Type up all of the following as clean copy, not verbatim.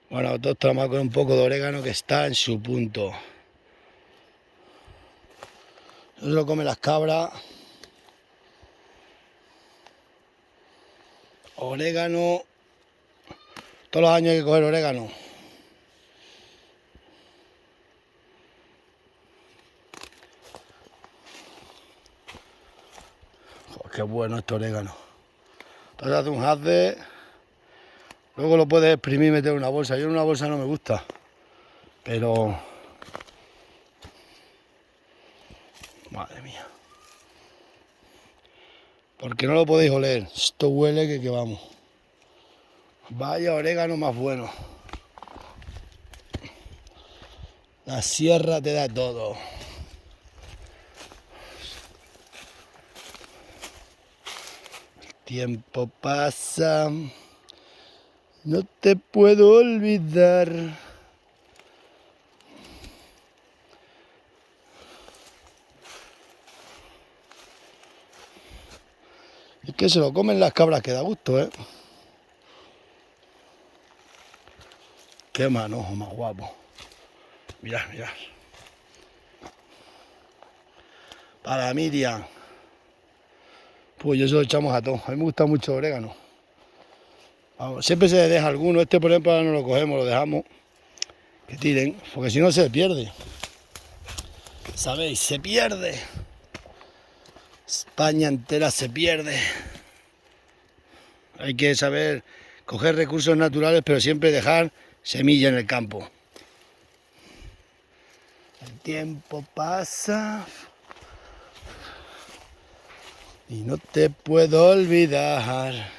Bueno, autóctona con un poco de orégano que está en su punto. Eso lo comen las cabras. Orégano. Todos los años hay que coger orégano. Joder, qué bueno este orégano. Entonces hace un haz de... Luego lo puedes exprimir y meter en una bolsa. Yo en una bolsa no me gusta. Pero... Madre mía. Porque no lo podéis oler. Esto huele que vamos. Vaya orégano más bueno. La sierra te da todo. El tiempo pasa. No te puedo olvidar. Es que se lo comen las cabras que da gusto, ¿eh? Qué manojo más guapo. Mirad, mirad. Para Miriam. Pues yo se lo echamos a todos. A mí me gusta mucho el orégano. Vamos, siempre se le deja alguno. Este, por ejemplo, ahora no lo cogemos, lo dejamos. Que tiren, porque si no se pierde. ¿Sabéis? Se pierde. España entera se pierde. Hay que saber coger recursos naturales, pero siempre dejar semilla en el campo. El tiempo pasa y no te puedo olvidar.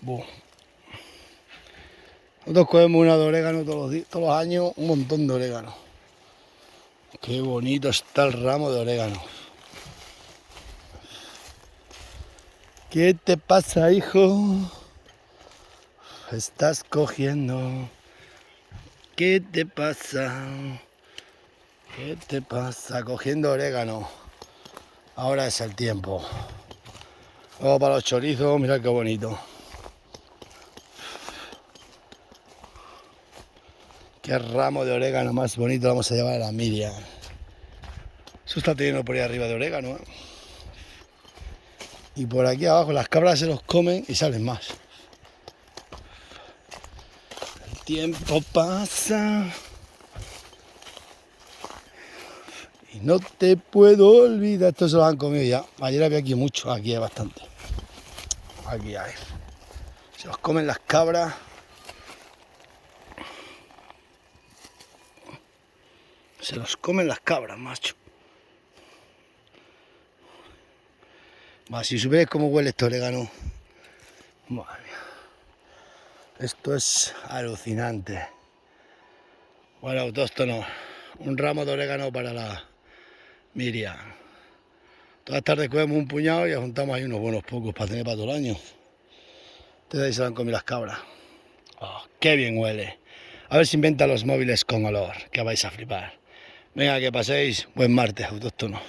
Buh. Nosotros cogemos una de orégano todos los años, un montón de orégano. Qué bonito está el ramo de orégano. ¿Qué te pasa, hijo? Estás cogiendo. ¿Qué te pasa? ¿Qué te pasa? Cogiendo orégano. Ahora es el tiempo. Luego para los chorizos, mirad qué bonito. Qué ramo de orégano más bonito vamos a llevar a la Miriam. Eso está teniendo por ahí arriba de orégano, ¿eh? Y por aquí abajo las cabras se los comen y salen más. El tiempo pasa y no te puedo olvidar. Estos se los han comido ya. Ayer había aquí mucho, aquí hay bastante. Aquí hay. Se los comen las cabras. Se los comen las cabras, macho. Va, si supierais cómo huele este orégano. Madre mía. Esto es alucinante. Bueno, autóctono. Un ramo de orégano para la Miriam. Todas las tardes cogemos un puñado y juntamos ahí unos buenos pocos para tener para todo el año. Ustedes ahí se van a comer las cabras. Oh, qué bien huele. A ver si inventan los móviles con olor, que vais a flipar. Venga, que paséis buen martes, autóctono.